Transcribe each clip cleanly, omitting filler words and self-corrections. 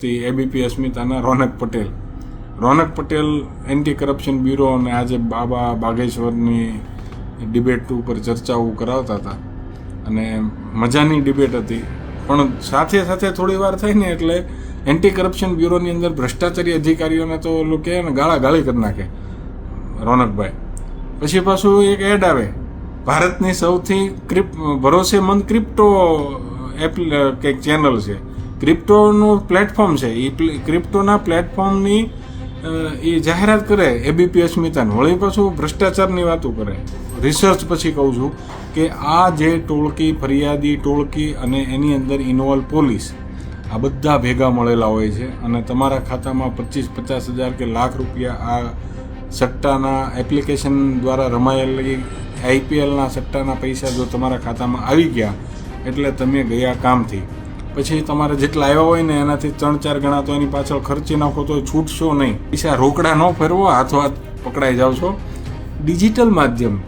ABP અસ્મિતાના રોનક Patel anti corruption bureau અને આજે બાબા બાગેશ્વરની debate ઉપર ચર્ચાઓ કરાવતા હતા અને મજાની ડિબેટ હતી. પણ સાથે સાથે થોડી વાર થઈ ને એટલે એન્ટી કરપ્શન બ્યુરોની અંદર ભ્રષ્ટાચારી અધિકારીઓને તો કહે ને ગાળી કરી નાખે રોનકભાઈ. પછી પાછું એક એડ આવે, ભારતની સૌથી ભરોસેમંદ ક્રિપ્ટો કંઈક ચેનલ છે, ક્રિપ્ટોનું પ્લેટફોર્મ છે, એ ક્રિપ્ટોના પ્લેટફોર્મની એ જાહેરાત કરે એબીપી અસ્મિતાને, વળી પાછું ભ્રષ્ટાચારની વાતો કરે. રિસર્ચ પછી કહું છું કે આ જે ટોળકી, ફરિયાદી ટોળકી અને એની અંદર ઇન્વોલ્વ પોલીસ, આ બધા ભેગા મળેલા હોય છે અને તમારા ખાતામાં 25-50 હજાર કે લાખ રૂપિયા આ સટ્ટાના એપ્લિકેશન દ્વારા રમાયેલી આઈપીએલના સટ્ટાના પૈસા જો તમારા ખાતામાં આવી ગયા એટલે તમે ગયા કામથી. પછી તમારે જેટલા આવ્યા હોય ને એનાથી 3-4 ગણા તો એની પાછળ ખર્ચી નાખો તો છૂટશો નહીં. પૈસા રોકડા ન ફેરવો, હાથો હાથ પકડાઈ જાવ છો. ડિજિટલ માધ્યમ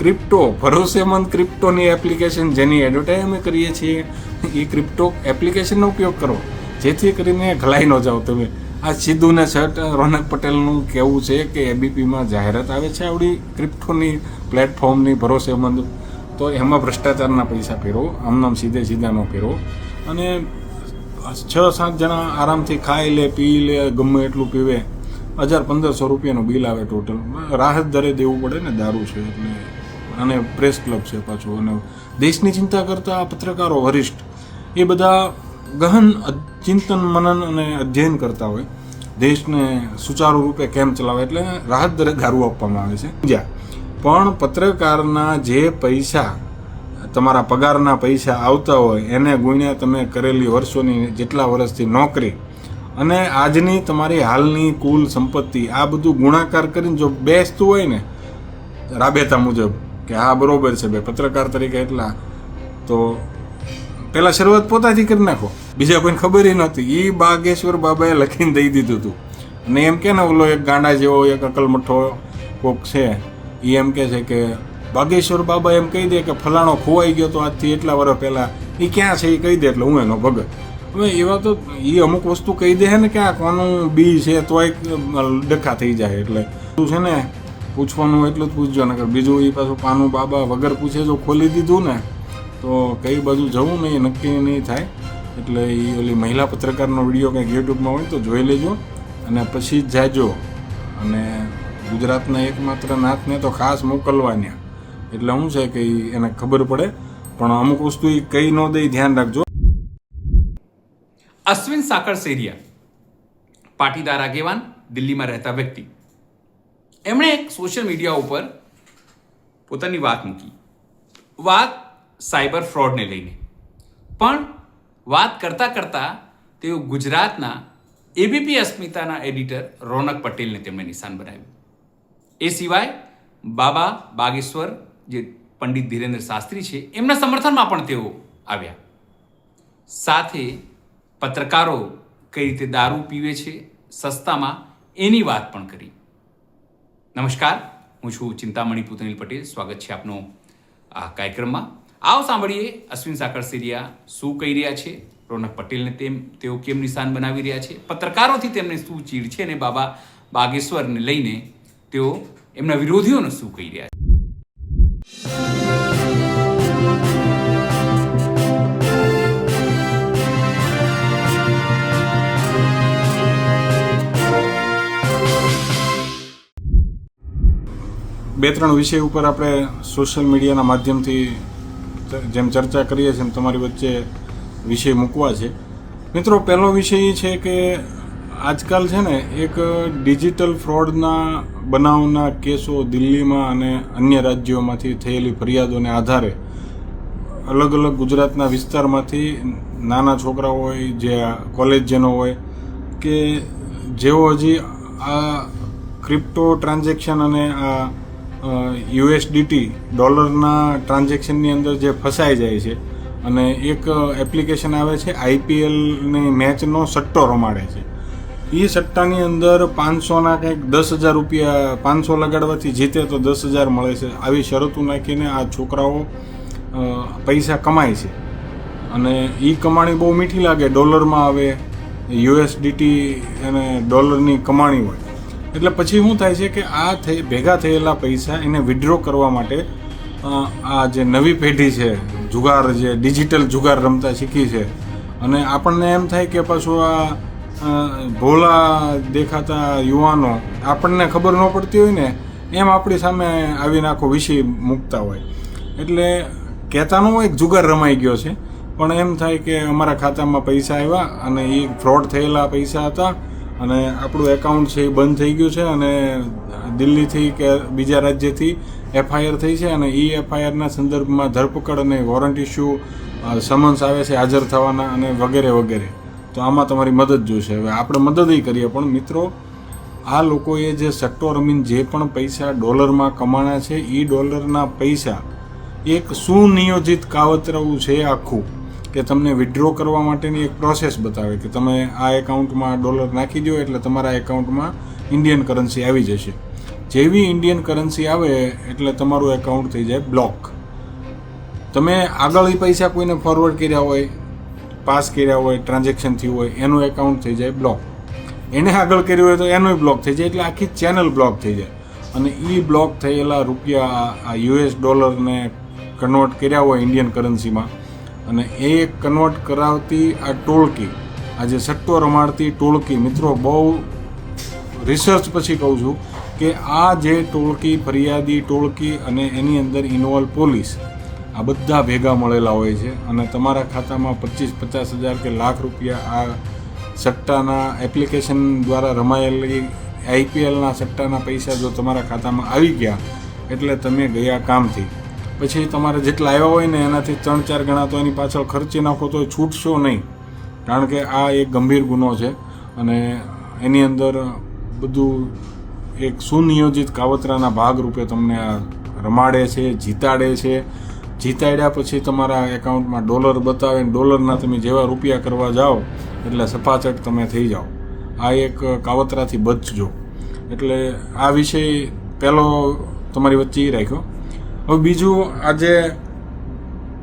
ક્રિપ્ટો, ભરોસેમંદ ક્રિપ્ટોની એપ્લિકેશન જેની એડવર્ટાઈઝ અમે કરીએ છીએ એ ક્રિપ્ટો એપ્લિકેશનનો ઉપયોગ કરો, જેથી કરીને ઘલાઈ ન જાઓ તમે. આ સીધું ને સટ રોનક પટેલનું કહેવું છે કે એબીપીમાં જાહેરાત આવે છે આવડી ક્રિપ્ટોની પ્લેટફોર્મની ભરોસેમંદ, તો એમાં ભ્રષ્ટાચારના પૈસા ફેરવો, આમનામ સીધા ન ફેરવો. અને 6-7 જણા આરામથી ખાઈ લે, પી લે, ગમે એટલું પીવે, 1000-1500 રૂપિયાનું બિલ આવે ટોટલ. રાહત દરે દેવું પડે ને, દારૂ છે એટલે, અને પ્રેસ ક્લબ છે પાછું. અને દેશની ચિંતા કરતા પત્રકારો વરિષ્ઠ એ બધા ગહન ચિંતન મનન અને અધ્યયન કરતા હોય, દેશને સુચારુ રૂપે કેમ ચલાવે, એટલે રાહત દરે દારૂ આપવામાં આવે છે. પણ પત્રકારના જે પૈસા, તમારા પગારના પૈસા આવતા હોય એને ગુણ્યા તમે કરેલી વર્ષોની જેટલા વર્ષથી નોકરી અને આજની તમારી હાલની કુલ સંપત્તિ, આ બધું ગુણાકાર કરીને જો બેસતું હોય ને રાબેતા મુજબ કે હા બરોબર છે ભાઈ પત્રકાર તરીકે એટલા, તો પહેલાં શરૂઆત પોતાથી કરી નાખો, બીજા કોઈને ખબર નહોતી. એ બાગેશ્વર બાબાએ લખીને દઈ દીધું હતું. અને એમ કે ને ઓલો એક ગાંડા જેવો એક અકલમઠ્ઠો કોક છે, એ એમ કહે છે કે બાગેશ્વર બાબા એમ કહી દે કે ફલાણો ખોવાઈ ગયો તો આજથી એટલા વર્ષ પહેલાં, એ ક્યાં છે એ કહી દે એટલે હું એનો ભગત. હવે એવા તો એ અમુક વસ્તુ કહી દે ને કે આ કોનું બી છે તોય ડખા થઈ જાય. એટલે શું છે ને, પૂછવાનું એટલું જ પૂછજો ને, બીજું એ પાછું પાનું બાબા વગર પૂછે જો ખોલી દીધું ને તો કઈ બાજુ જવું ને એ નક્કી નહીં થાય. એટલે એ ઓલી મહિલા પત્રકારનો વિડીયો કંઈક યુટ્યુબમાં હોય તો જોઈ લેજો અને પછી જ જાજો. અને ગુજરાતના એકમાત્ર નાથને તો ખાસ મોકલવાની, એટલે શું છે કે એને ખબર પડે, પણ અમુક વસ્તુ એ કઈ ન દે, ધ્યાન રાખજો. અશ્વિન સાકરસેરિયા, પાટીદાર આગેવાન, દિલ્હીમાં રહેતા વ્યક્તિ, એમણે એક સોશિયલ મીડિયા ઉપર પોતાની વાત મૂકી. વાત સાયબર ફ્રોડને લઈને, પણ વાત કરતા કરતા તેઓ ગુજરાતના એબીપી અસ્મિતાના એડિટર રોનક પટેલને તેમણે નિશાન બનાવ્યું. એ સિવાય બાબા બાગેશ્વર જે પંડિત ધીરેન્દ્ર શાસ્ત્રી છે એમના સમર્થનમાં પણ તેઓ આવ્યા. સાથે પત્રકારો કઈ રીતે દારૂ પીવે છે સસ્તામાં એની વાત પણ કરી. નમસ્કાર, હું છું ચિંતામણી પુતનીલ પટેલ. સ્વાગત છે આપનો આ કાર્યક્રમમાં. આવો સાંભળીએ અશ્વિન સાકરસેરિયા શું કહી રહ્યા છે, રોનક પટેલને તેઓ કેમ નિશાન બનાવી રહ્યા છે, પત્રકારોથી તેમને શું ચીડ છે, અને બાબા બાગેશ્વરને લઈને તેઓ એમના વિરોધીઓને શું કહી રહ્યા છે. બે ત્રણ વિષય ઉપર આપણે સોશિયલ મીડિયાના માધ્યમથી જેમ ચર્ચા કરીએ છીએ એમ તમારી વચ્ચે વિષય મૂકવા છે. મિત્રો, પહેલો વિષય એ છે કે આજકાલ છે ને એક ડિજિટલ ફ્રોડના બનાવના કેસો દિલ્હીમાં અને અન્ય રાજ્યોમાંથી થયેલી ફરિયાદોને આધારે અલગ અલગ ગુજરાતના વિસ્તારમાંથી નાના છોકરાઓ હોય, જે કોલેજનો હોય, કે જેઓ હજી આ ક્રિપ્ટો ટ્રાન્ઝેક્શન અને આ યુએસડીટી ડોલરના ટ્રાન્ઝેક્શનની અંદર જે ફસાઈ જાય છે અને એક એપ્લિકેશન આવે છે આઈપીએલની મેચનો સટ્ટો રમાડે છે. એ સટ્ટાની અંદર 500ના કંઈક 10,000 રૂપિયા, 500 લગાડવાથી જીતે તો 10,000 મળે છે. આવી શરતો નાખીને આ છોકરાઓ પૈસા કમાય છે. અને એ કમાણી બહુ મીઠી લાગે, ડોલરમાં આવે યુએસડીટી અને ડોલરની કમાણી હોય. એટલે પછી શું થાય છે કે આ ભેગા થયેલા પૈસા એને વિડ્રો કરવા માટે આ જે નવી પેઢી છે જુગાર, જે ડિજિટલ જુગાર રમતા શીખી છે, અને આપણને એમ થાય કે પાછું આ ભોળા દેખાતા યુવાનો આપણને ખબર ન પડતી હોય ને એમ આપણી સામે આવીને આખો વિષય મૂકતા હોય. એટલે કહેતા ન હોય જુગાર રમાઈ ગયો છે, પણ એમ થાય કે અમારા ખાતામાં પૈસા આવ્યા અને એ ફ્રોડ થયેલા પૈસા હતા અને આપણું એકાઉન્ટ છે એ બંધ થઈ ગયું છે અને દિલ્હીથી કે બીજા રાજ્યથી એફઆઈઆર થઈ છે અને એ એફઆઈઆરના સંદર્ભમાં ધરપકડ અને વોરંટ ઇસ્યુ સમન્સ આવે છે હાજર થવાના અને વગેરે વગેરે. તો આમાં તમારી મદદ જોઈશે. હવે આપણે મદદ કરીએ, પણ મિત્રો આ લોકોએ જે સટ્ટો રમીને જે પણ પૈસા ડોલરમાં કમાણા છે એ ડોલરના પૈસા એક સુનિયોજિત કાવતરું છે આખું, કે તમને વિડ્રો કરવા માટેની એક પ્રોસેસ બતાવે કે તમે આ એકાઉન્ટમાં ડોલર નાખી દો એટલે તમારા એકાઉન્ટમાં ઇન્ડિયન કરન્સી આવી જશે. જેવી ઇન્ડિયન કરન્સી આવે એટલે તમારું એકાઉન્ટ થઈ જાય બ્લોક. તમે આગળ એ પૈસા કોઈને ફોરવર્ડ કર્યા હોય, પાસ કર્યા હોય, ટ્રાન્ઝેક્શન થયું હોય, એનું એકાઉન્ટ થઈ જાય બ્લોક. એને આગળ કર્યું હોય તો એનોય બ્લોક થઈ જાય, એટલે આખી ચેનલ બ્લોક થઈ જાય. અને એ બ્લોક થયેલા રૂપિયા આ યુએસ ડોલરને કન્વર્ટ કર્યા હોય ઇન્ડિયન કરન્સીમાં, અને એ કન્વર્ટ કરાવતી આ ટોળકી, આ જે સટ્ટો રમાડતી ટોળકી, મિત્રો બહુ રિસર્ચ પછી કહું છું કે આ જે ટોળકી, ફરિયાદી ટોળકી અને એની અંદર ઇન્વોલ્વ પોલીસ, આ બધા ભેગા મળેલા હોય છે અને તમારા ખાતામાં 25-50 હજાર કે લાખ રૂપિયા આ સટ્ટાના એપ્લિકેશન દ્વારા રમાયેલી આઈપીએલના સટ્ટાના પૈસા જો તમારા ખાતામાં આવી ગયા એટલે તમે ગયા કામથી. પછી તમારે જેટલા આવ્યા હોય ને એનાથી 3-4 ગણા તો એની પાછળ ખર્ચી નાખો તો છૂટશો નહીં, કારણ કે આ એક ગંભીર ગુનો છે અને એની અંદર બધું એક સુનિયોજિત કાવતરાના ભાગરૂપે તમને આ રમાડે છે, જીતાડે છે. જીતાડ્યા પછી તમારા એકાઉન્ટમાં ડોલર બતાવે, ડોલરના તમે જેવા રૂપિયા કરવા જાઓ એટલે સફાચટ તમે થઈ જાઓ. આ એક કાવતરાથી બચજો. એટલે આ વિષય પહેલો તમારી વચ્ચે એ રાખ્યો. હવે બીજું, આજે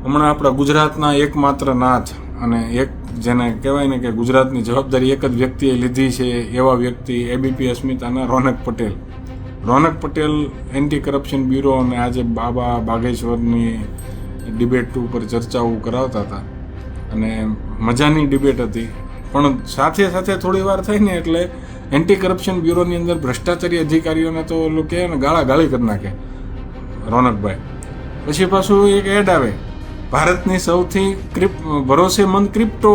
હમણાં આપણા ગુજરાતના એકમાત્ર નાથ અને એક જેને કહેવાય ને કે ગુજરાતની જવાબદારી એક જ વ્યક્તિએ લીધી છે એવા વ્યક્તિ એબીપી અસ્મિતાના રોનક પટેલ. રોનક પટેલ એન્ટી કરપ્શન બ્યુરો અને આજે બાબા બાગેશ્વરની ડિબેટ ઉપર ચર્ચાઓ કરાવતા હતા અને મજાની ડિબેટ હતી. પણ સાથે સાથે થોડી વાર થઈ ને એટલે એન્ટી કરપ્શન બ્યુરોની અંદર ભ્રષ્ટાચારી અધિકારીઓને તો કહે ને ગાળી કરી નાખે રોનકભાઈ. પછી પાછું એક એડ આવે, ભારતની સૌથી ભરોસેમંદ ક્રિપ્ટો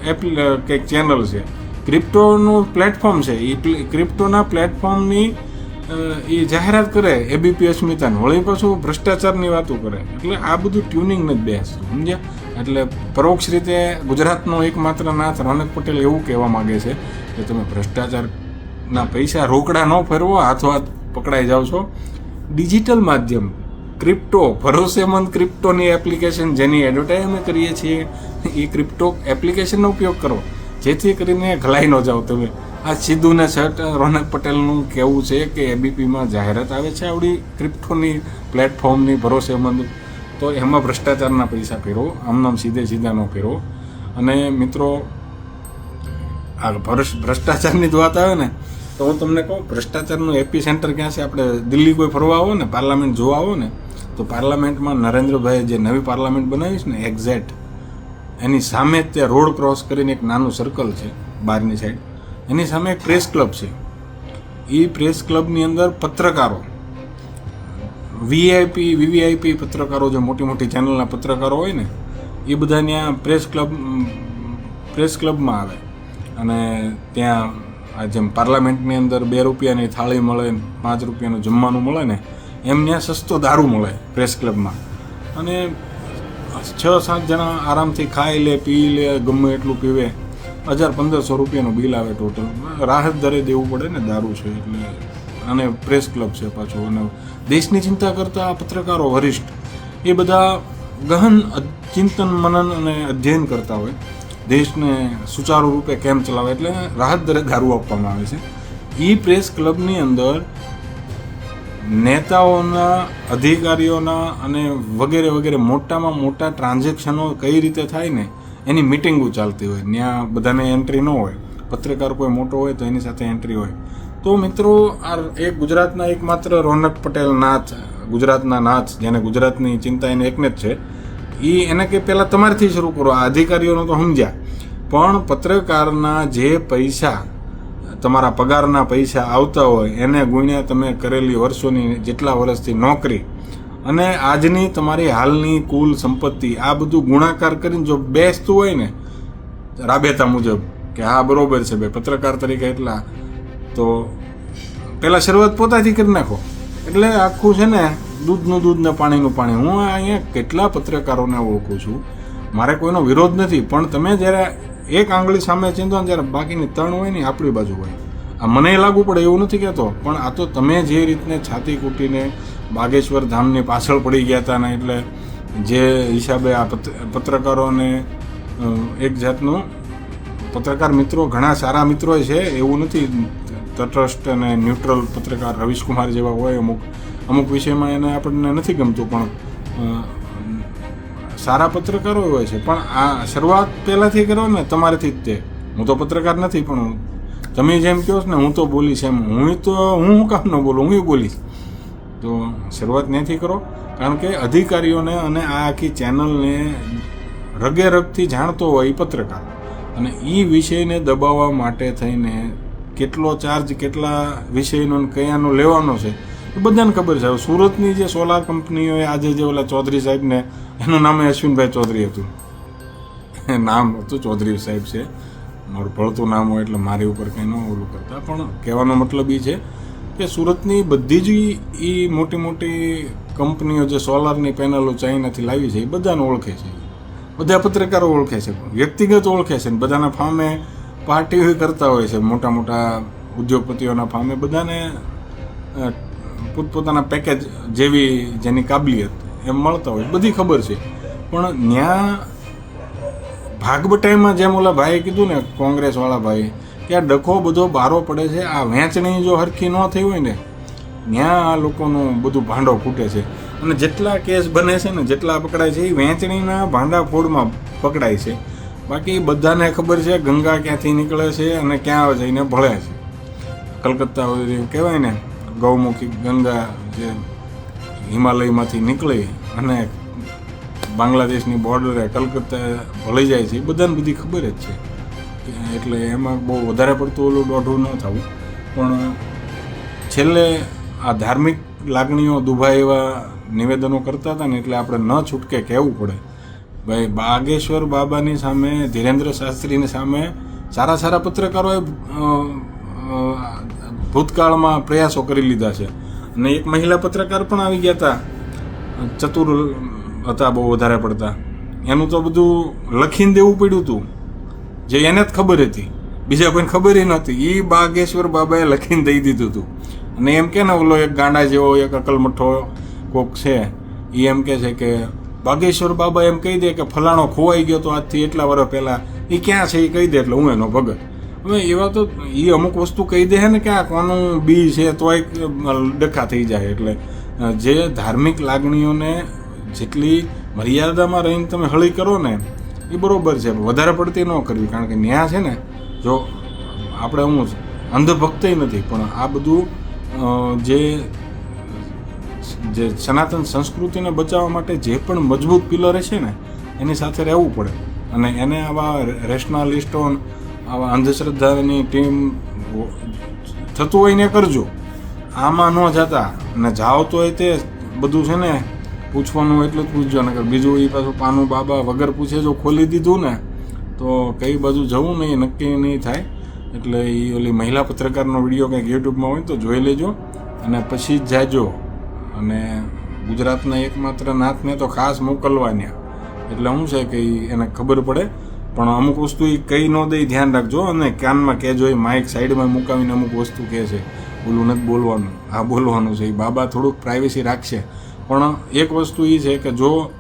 કંઈક ચેનલ છે, ક્રિપ્ટોનું પ્લેટફોર્મ છે, એ ક્રિપ્ટોના પ્લેટફોર્મની એ જાહેરાત કરે એબીપી અસ્મિતાને, વળી પાછું ભ્રષ્ટાચારની વાતો કરે. એટલે આ બધું ટ્યુનિંગ નથી બેસતું, સમજ્યા? એટલે પરોક્ષ રીતે ગુજરાતનો એકમાત્ર નાથ રોનક પટેલ એવું કહેવા માગે છે કે તમે ભ્રષ્ટાચારના પૈસા રોકડા ન ફેરવો, હાથો હાથ પકડાઈ જાઓ છો. ડિજિટલ માધ્યમ, ક્રિપ્ટો, ભરોસેમંદ ક્રિપ્ટોની એપ્લિકેશન જેની એડવર્ટાઇઝ અમે કરીએ છીએ એ ક્રિપ્ટો એપ્લિકેશનનો ઉપયોગ કરો, જેથી કરીને ઘલાઈ ન જાઓ તમે. આ સીધું ને સટ રોનક પટેલનું કહેવું છે કે એબીપીમાં જાહેરાત આવે છે આવડી ક્રિપ્ટોની પ્લેટફોર્મની ભરોસેમંદ, તો એમાં ભ્રષ્ટાચારના પૈસા ફેરવો, આમનામ સીધા ન ફેરવો. અને મિત્રો આ ભ્રષ્ટાચારની જ વાત આવે ને તો હું તમને કહું, ભ્રષ્ટાચારનું એપી સેન્ટર ક્યાં છે? આપણે દિલ્હી કોઈ ફરવા આવો ને, પાર્લામેન્ટ જોવા આવો ને, તો પાર્લામેન્ટમાં નરેન્દ્રભાઈ જે નવી પાર્લામેન્ટ બનાવી છે ને એક્ઝેક્ટ એની સામે જ તે રોડ ક્રોસ કરીને એક નાનું સર્કલ છે બહારની સાઈડ, એની સામે એક પ્રેસ ક્લબ છે. એ પ્રેસ ક્લબની અંદર પત્રકારો, વીવીઆઈપી પત્રકારો, જે મોટી મોટી ચેનલના પત્રકારો હોય ને એ બધા ત્યાં પ્રેસ ક્લબમાં આવે અને ત્યાં આ જેમ પાર્લામેન્ટની અંદર 2 રૂપિયાની થાળી મળે, 5 રૂપિયાનું જમવાનું મળે ને, એમ ત્યાં સસ્તો દારૂ મળે પ્રેસ ક્લબમાં. અને 6-7 જણા આરામથી ખાઈ લે, પી લે, ગમે એટલું પીવે. 1000-1500 રૂપિયાનું બિલ આવે ટોટલ. રાહત દરે દેવું પડે ને, દારૂ છે એટલે. અને પ્રેસ ક્લબ છે પાછું. અને દેશની ચિંતા કરતા પત્રકારો વરિષ્ઠ એ બધા ગહન ચિંતન, મનન અને અધ્યયન કરતા હોય દેશને સુચારુ રૂપે કેમ ચલાવે, એટલે રાહત દરે દારૂ આપવામાં આવે છે. એ પ્રેસ ક્લબની અંદર નેતાઓના, અધિકારીઓના અને વગેરે વગેરે મોટામાં મોટા ટ્રાન્ઝેક્શનો કઈ રીતે થાય ને એની મિટિંગો ચાલતી હોય, ત્યાં બધાને એન્ટ્રી ન હોય, પત્રકાર કોઈ મોટો હોય તો એની સાથે એન્ટ્રી હોય. તો મિત્રો, આ એક ગુજરાતના એકમાત્ર રોનક પટેલ નાથ, ગુજરાતના નાથ, જેને ગુજરાતની ચિંતા એને એકને જ છે, એને કે પહેલાં તમારથી શરૂ કરો. આ અધિકારીઓનો તો સમજ્યા, પણ પત્રકારના જે પૈસા, તમારા પગારના પૈસા આવતા હોય એને ગુણ્યા તમે કરેલી વર્ષોની જેટલા વર્ષથી નોકરી અને આજની તમારી હાલની કુલ સંપત્તિ, આ બધું ગુણાકાર કરીને જો બેસતું હોય ને રાબેતા મુજબ કે હા બરોબર છે ભાઈ પત્રકાર તરીકે એટલા, તો પહેલાં શરૂઆત પોતાથી કરી નાખો. એટલે આખું છે ને દૂધનું દૂધ ને પાણીનું પાણી. હું અહીંયા કેટલા પત્રકારોને ઓળખું છું, મારે કોઈનો વિરોધ નથી, પણ તમે જ્યારે એક આંગળી સામે ચીંધો ને જ્યારે બાકીની ત્રણ હોય ને આપણી બાજુ હોય. આ મને લાગુ પડે એવું નથી કહેતો, પણ આ તો તમે જે રીતને છાતી કૂટીને બાગેશ્વર ધામની પાછળ પડી ગયા હતા ને, એટલે જે હિસાબે આ પત્રકારોને એક જાતનું, પત્રકાર મિત્રો ઘણા સારા મિત્રો છે, એવું નથી, તટસ્થ અને ન્યુટ્રલ પત્રકાર રવિશકુમાર જેવા હોય, અમુક વિષયમાં એને આપણને નથી ગમતું, પણ સારા પત્રકારો હોય છે. પણ આ શરૂઆત પહેલાંથી કરો ને તમારેથી જ તે. હું તો પત્રકાર નથી, પણ તમે જેમ કહો છો ને હું તો બોલીશ એમ, હું કામ ન બોલું, હું બોલીશ. તો શરૂઆત ત્યાંથી કરો, કારણ કે અધિકારીઓને અને આ આખી ચેનલને રગે રગથી જાણતો હોય એ પત્રકાર, અને એ વિષયને દબાવવા માટે થઈને કેટલો ચાર્જ, કેટલા વિષયનો કયાનો લેવાનો છે એ બધાને ખબર છે. હવે સુરતની જે સોલાર કંપનીઓએ આજે જે ઓલા ચૌધરી સાહેબને, એનું નામ અશ્વિનભાઈ ચૌધરી હતું, નામ હતું ચૌધરી સાહેબ છે, મારું ભળતું નામ હોય એટલે મારી ઉપર કંઈ ન ઓલું કરતા, પણ કહેવાનો મતલબ એ છે કે સુરતની બધી જ એ મોટી મોટી કંપનીઓ જે સોલારની પેનલો ચાઇનાથી લાવી છે એ બધાને ઓળખે છે, બધા પત્રકારો ઓળખે છે, વ્યક્તિગત ઓળખે છે, બધાના ફામે પાર્ટીઓ કરતા હોય છે, મોટા મોટા ઉદ્યોગપતિઓના ફામે બધાને પોતપોતાના પેકેજ જેવી જેની કાબલિયત એમ મળતા હોય, બધી ખબર છે. પણ ત્યાં ભાગબટાઈમાં જેમ ઓલા ભાઈએ કીધું ને, કોંગ્રેસવાળા ભાઈ, કે આ ડખો બધો બારો પડે છે, આ વહેંચણી જો હરખી ન થઈ હોય ને ત્યાં આ લોકોનું બધું ભાંડો ફૂટે છે. અને જેટલા કેસ બને છે ને, જેટલા પકડાય છે એ વહેંચણીના ભાંડાફોડમાં પકડાય છે. બાકી બધાને ખબર છે ગંગા ક્યાંથી નીકળે છે અને ક્યાં જઈને ભળે છે. કલકત્તા કહેવાય ને, ગૌમુખી ગંગા જે હિમાલયમાંથી નીકળી અને બાંગ્લાદેશની બોર્ડરે કલકત્તા ભળી જાય છે, એ બધાને બધી ખબર જ છે. એટલે એમાં બહુ વધારે પડતું ઓલું દોઢું ન થવું. પણ છેલ્લે આ ધાર્મિક લાગણીઓ દુભાય એવા નિવેદનો કરતા હતા ને, એટલે આપણે ન છૂટકે કહેવું પડે ભાઈ, બાગેશ્વર બાબાની સામે, ધીરેન્દ્ર શાસ્ત્રીની સામે સારા સારા પત્રકારોએ ભૂતકાળમાં પ્રયાસો કરી લીધા છે. અને એક મહિલા પત્રકાર પણ આવી ગયા હતા, ચતુર હતા બહુ વધારે પડતા, એનું તો બધું લખીને દેવું પડ્યું હતું, જે એને જ ખબર હતી, બીજા કોઈને ખબર નહોતી. એ બાગેશ્વર બાબાએ લખીને દઈ દીધું હતું. અને એમ કે ને ઓલો એક ગાંડા જેવો એક અકલમઠ્ઠો કોક છે, એ એમ કે છે કે બાગેશ્વર બાબા એમ કહી દે કે ફલાણો ખોવાઈ ગયો તો આજથી એટલા વર્ષ પહેલાં, એ ક્યાં છે એ કહી દે એટલે હું એનો ભગત. હવે એવા તો એ અમુક વસ્તુ કહી દે ને કે આ કોનું બી છે તોય ડખા થઈ જાય. એટલે જે ધાર્મિક લાગણીઓને જેટલી મર્યાદામાં રહીને તમે હળી કરો ને એ બરાબર છે, વધારે પડતી ન કરવી. કારણ કે ન્યાય છે ને, જો આપણે હું અંધભક્તય નથી, પણ આ બધું જે સનાતન સંસ્કૃતિને બચાવવા માટે જે પણ મજબૂત પિલર છે ને એની સાથે રહેવું પડે. અને એને આવા રેશનાલિસ્ટો, આવા અંધશ્રદ્ધાની ટીમ થતું હોય ને કરજો, આમાં ન જતા. અને જાઓ તો એ તે બધું છે ને પૂછવાનું એટલું જ પૂછજો, નકર બીજું એ પાછું પાનું બાબા વગર પૂછે જો ખોલી દીધું ને તો કઈ બાજુ જવું નહીં નક્કી નહીં થાય. એટલે એ ઓલી મહિલા પત્રકારનો વિડીયો કંઈક યુટ્યુબમાં હોય તો જોઈ લેજો અને પછી જ જાજો. અને ગુજરાતના એકમાત્ર નાથને તો ખાસ મોકલવાની, એટલે શું છે કે એને ખબર પડે. પણ અમુક વસ્તુ એ કંઈ ન દઈ ધ્યાન રાખજો, અને કાનમાં કહેજો, એ માઇક સાઈડમાં મુકાવીને અમુક વસ્તુ કહે છે, ઓલું નથી બોલવાનું, આ બોલવાનું છે. એ બાબા થોડુંક પ્રાઇવેસી રાખશે. પણ એક વસ્તુ એ છે કે જો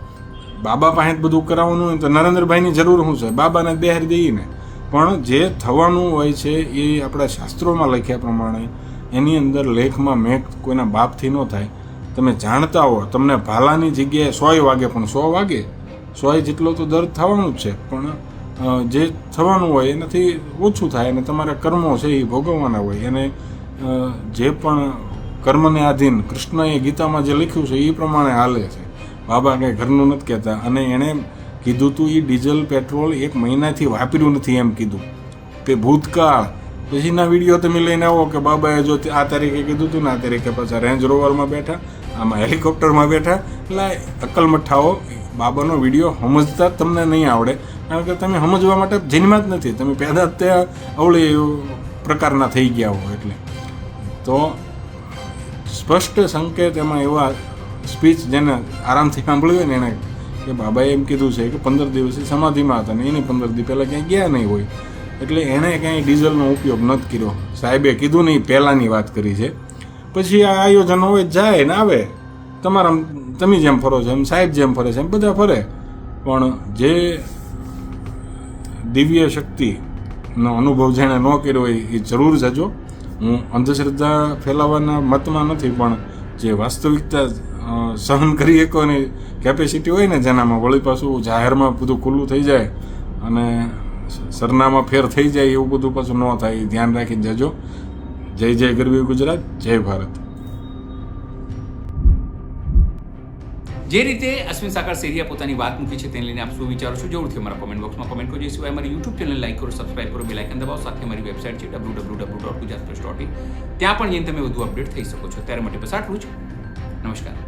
બાબા પાસે બધું કરાવવાનું હોય તો નરેન્દ્રભાઈની જરૂર શું છે, બાબાને બેહારી દઈએ ને. પણ જે થવાનું હોય છે એ આપણા શાસ્ત્રોમાં લખ્યા પ્રમાણે એની અંદર લેખમાં મેઘ કોઈના બાપથી ન થાય. તમે જાણતા હો, તમને ભાલાની જગ્યાએ 100 વાગે, પણ 100 વાગે 100 જેટલો તો દર્દ થવાનું જ છે. પણ જે થવાનું હોય એનાથી ઓછું થાય અને તમારા કર્મો છે એ ભોગવવાના હોય. અને જે પણ કર્મને આધીન કૃષ્ણએ ગીતામાં જે લખ્યું છે એ પ્રમાણે હાલે છે. બાબા કંઈ ઘરનું નથી કહેતા. અને એણે કીધું તું એ ડીઝલ પેટ્રોલ 1 મહિનાથી વાપર્યું નથી એમ કીધું. તે ભૂતકાળ પછીના વિડીયો તમે લઈને આવો કે બાબાએ જો આ તારીખે કીધું હતું ને આ તારીખે પાછા રેન્જ રોવરમાં બેઠા, આમાં હેલિકોપ્ટરમાં બેઠા. એટલે અક્કલમઠ્ઠાઓ બાબાનો વિડીયો સમજતા તમને નહીં આવડે, કારણ કે તમે સમજવા માટે જન્મ્યા જ નથી. તમે પહેલાં જ તે અવળી પ્રકારના થઈ ગયા હો. એટલે તો સ્પષ્ટ સંકેત એમાં એવા સ્પીચ જેને આરામથી સાંભળ્યું હોય ને એને કે બાબાએ એમ કીધું છે કે 15 દિવસથી સમાધિમાં હતા ને એની 15 દિવસ પહેલાં ક્યાંય ગયા નહીં હોય. એટલે એણે ક્યાંય ડીઝલનો ઉપયોગ નથી કર્યો. સાહેબે કીધું નહીં, પહેલાંની વાત કરી છે. પછી આ આયોજનો હોય જાય ને આવે, તમે જેમ ફરો છો એમ સાહેબ જેમ ફરે છે એમ બધા ફરે. પણ જે દિવ્ય શક્તિનો અનુભવ જેણે ન કર્યો હોય એ જરૂર જજો. હું અંધશ્રદ્ધા ફેલાવવાના મતમાં નથી, પણ જે વાસ્તવિકતા સહન કરી શકોની કેપેસિટી હોય ને જેનામાં, વળી પાછું જાહેરમાં બધું ખુલ્લું થઈ જાય અને સરનામા ફેર થઈ જાય એવું બધું પાછું ન થાય, એ ધ્યાન રાખીને જજો. જય જય ગરવી ગુજરાત, જય ભારત. જે રીતે અશ્વિન સાકર સેરિયા પોતાની વાત મૂકી છે તેને લઈને આપ શું વિચારો છો જરૂરથી અમારા કોમેન્ટ બોક્સમાં કોમેન્ટ કરજો. એ સિવાય અમારી યુટ્યુબ ચેનલ લાઈક કરો, સબસ્ક્રાઇબ કરો, બેલ આઇકન દબાવો. સાથે અમારી વેબસાઇટ છે www.gujaratpress.in, ત્યાં પણ જઈને તમે વધુ અપડેટ થઈ શકો છો. ત્યારે માટે બસ આટલું જ. નમસ્કાર.